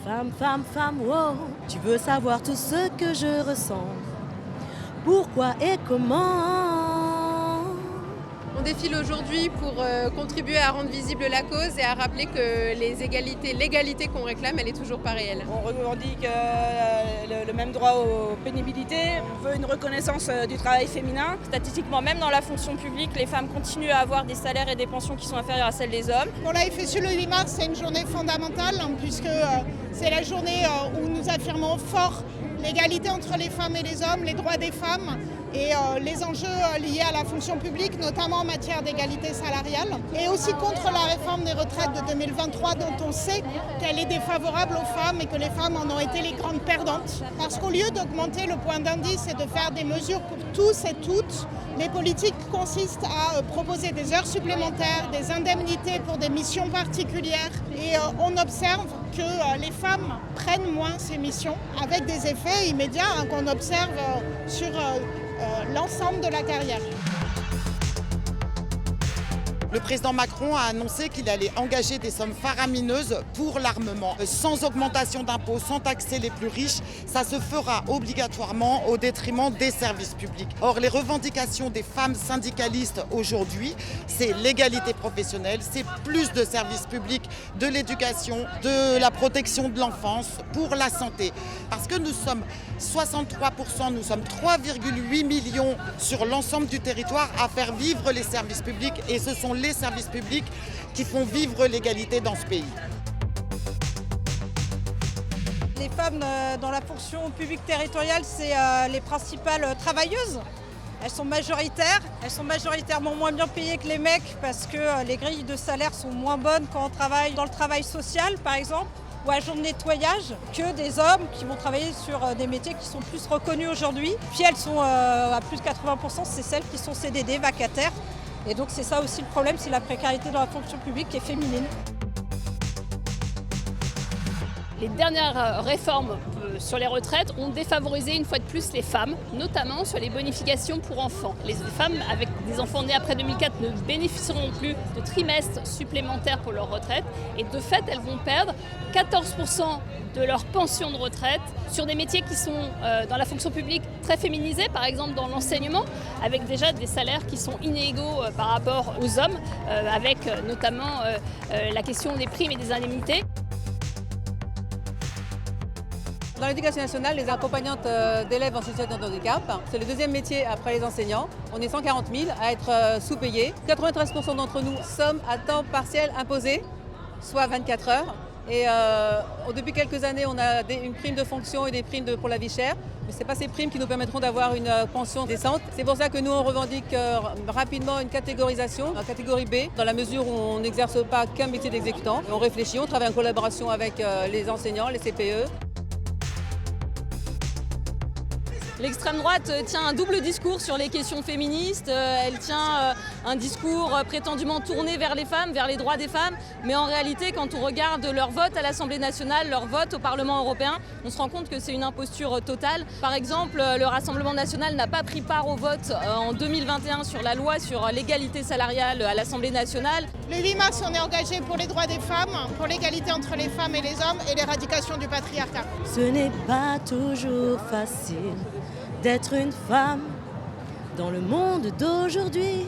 Femme, femme, femme, wow, tu veux savoir tout ce que je ressens. Pourquoi et comment? On défile aujourd'hui pour contribuer à rendre visible la cause et à rappeler que l'égalité qu'on réclame, elle est toujours pas réelle. On revendique le même droit aux pénibilités, on veut une reconnaissance du travail féminin. Statistiquement, même dans la fonction publique, les femmes continuent à avoir des salaires et des pensions qui sont inférieurs à celles des hommes. Pour la FSU, le 8 mars, c'est une journée fondamentale puisque c'est la journée où nous affirmons fort l'égalité entre les femmes et les hommes, les droits des femmes et les enjeux liés à la fonction publique, notamment en matière d'égalité salariale, et aussi contre la réforme des retraites de 2023 dont on sait qu'elle est défavorable aux femmes et que les femmes en ont été les grandes perdantes. Parce qu'au lieu d'augmenter le point d'indice et de faire des mesures pour tous et toutes, les politiques consistent à proposer des heures supplémentaires, des indemnités pour des missions particulières, et on observe que les femmes prennent moins ces missions avec des effets immédiats qu'on observe sur l'ensemble de la carrière. Le président Macron a annoncé qu'il allait engager des sommes faramineuses pour l'armement. Sans augmentation d'impôts, sans taxer les plus riches, ça se fera obligatoirement au détriment des services publics. Or, les revendications des femmes syndicalistes aujourd'hui, c'est l'égalité professionnelle, c'est plus de services publics, de l'éducation, de la protection de l'enfance, pour la santé. Parce que nous sommes 63%, nous sommes 3,8 millions sur l'ensemble du territoire à faire vivre les services publics, et ce sont les services publics qui font vivre l'égalité dans ce pays. Les femmes dans la fonction publique territoriale, c'est les principales travailleuses. Elles sont majoritairement moins bien payées que les mecs parce que les grilles de salaire sont moins bonnes quand on travaille dans le travail social, par exemple, ou agent de nettoyage, que des hommes qui vont travailler sur des métiers qui sont plus reconnus aujourd'hui. Puis elles sont à plus de 80%, c'est celles qui sont CDD, vacataires. Et donc c'est ça aussi le problème, c'est la précarité dans la fonction publique qui est féminine. Les dernières réformes sur les retraites ont défavorisé une fois de plus les femmes, notamment sur les bonifications pour enfants. Les femmes avec des enfants nés après 2004 ne bénéficieront plus de trimestres supplémentaires pour leur retraite, et de fait elles vont perdre 14% de leur pension de retraite sur des métiers qui sont dans la fonction publique très féminisés, par exemple dans l'enseignement, avec déjà des salaires qui sont inégaux par rapport aux hommes, avec notamment la question des primes et des indemnités. Dans l'éducation nationale, les accompagnantes d'élèves en situation de handicap, c'est le deuxième métier après les enseignants. On est 140 000 à être sous-payés. 93% d'entre nous sommes à temps partiel imposé, soit 24 heures. Et depuis quelques années, on a une prime de fonction et des primes pour la vie chère. Mais ce n'est pas ces primes qui nous permettront d'avoir une pension décente. C'est pour ça que nous, on revendique rapidement une catégorisation, la catégorie B, dans la mesure où on n'exerce pas qu'un métier d'exécutant. On réfléchit, on travaille en collaboration avec les enseignants, les CPE. L'extrême droite tient un double discours sur les questions féministes. Elle tient un discours prétendument tourné vers les femmes, vers les droits des femmes. Mais en réalité, quand on regarde leur vote à l'Assemblée nationale, leur vote au Parlement européen, on se rend compte que c'est une imposture totale. Par exemple, le Rassemblement national n'a pas pris part au vote en 2021 sur la loi sur l'égalité salariale à l'Assemblée nationale. Le 8 mars, on est engagé pour les droits des femmes, pour l'égalité entre les femmes et les hommes et l'éradication du patriarcat. Ce n'est pas toujours facile d'être une femme dans le monde d'aujourd'hui.